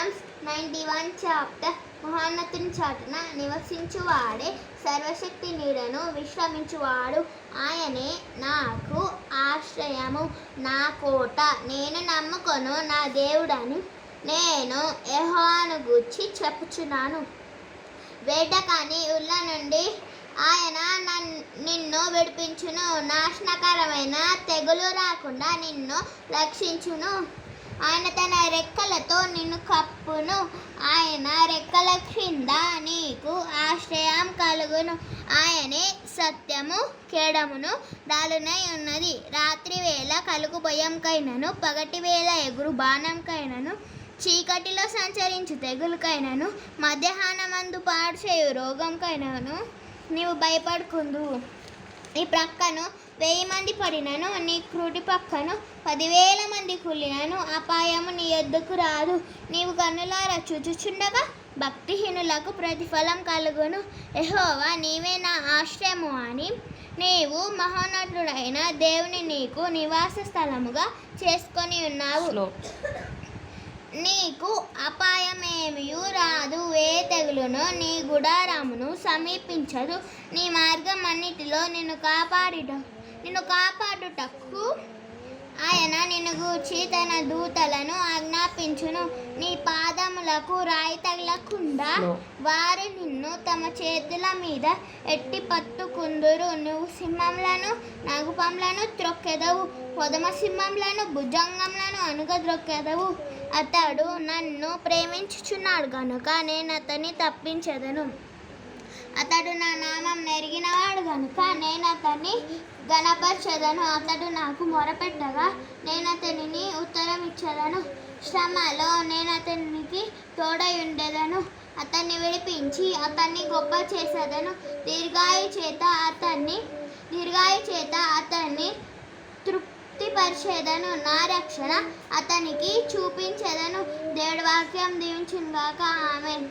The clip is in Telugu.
Psalms 91 chapter. మహోన్నతుని చాటున నివసించువాడే సర్వశక్తి నీడను విశ్రమించువాడు. ఆయనే నాకు ఆశ్రయము, నా కోట, నేను నమ్ముకొను నా దేవుడని నేను యెహోవాను గూర్చి చెప్పుచున్నాను. వేటకాని ఉళ్ళ నుండి ఆయన నిన్ను విడిపించును, నాశనకరమైన తెగులు రాకుండా నిన్ను రక్షించును. ఆయన తన రెక్కలతో నిన్ను కప్పును, ఆయన రెక్కల క్రింద నీకు ఆశ్రయం కలుగును. ఆయనే సత్యము కేడమును డాలునై ఉన్నది. రాత్రి వేళ కలుగు భయంకైనను, పగటి వేళ ఎగురు బాణంకైనను, చీకటిలో సంచరించు తెగులుకైనను, మధ్యాహ్నమందు పాడు చేయు రోగంకైనను నీవు భయపడుకుందు. నీ ప్రక్కను 1000 మంది పడినను, నీ కుడి పక్కను 10,000 మంది కూలినను అపాయము నీ యొద్దకు రాదు. నీవు కన్నులారా చూచుచుండగా భక్తిహీనులకు ప్రతిఫలం కలుగును. యెహోవా నీవే నా ఆశ్రయము అని నీవు మహోన్నతుడైన దేవుని నీకు నివాస స్థలముగా చేసుకొని ఉన్నావు. నీకు అపాయమేమియూ రాదు, ఏ తెగులునో నీ గుడారమును సమీపించదు. నీ మార్గం అన్నిటిలో నిన్ను కాపాడుటకు ఆయన నిన్ను గూర్చి తన దూతలను ఆజ్ఞాపించును. నీ పాదములకు రాయి తగలకుండా వారు నిన్ను తమ చేతుల మీద ఎట్టి పట్టుకుందురు. నువ్వు సింహములను నాగుపాములను త్రొక్కెదవు, పొదమ సింహములను భుజంగములను అణగద్రొక్కెదవు. అతడు నన్ను ప్రేమించుచున్నాడు గనుక నేను అతన్ని తప్పించెదను. అతడు నా నామం నెరిగినవాడు గనుక నేను అతన్ని ఘనపరచెదను. అతడు నాకు మొరపెట్టగా నేను అతనిని ఉత్తరం ఇచ్చెదను. శ్రమలో నేను అతనికి తోడై ఉండెదను. అతన్ని విడిపించి అతన్ని గొప్ప చేసేదను. దీర్ఘాయు చేత అతన్ని తృప్తిపరిచేదను. నా రక్షణ అతనికి చూపించెదను. దేవుడి వాక్యం దీవించును గాక. ఆమేన్.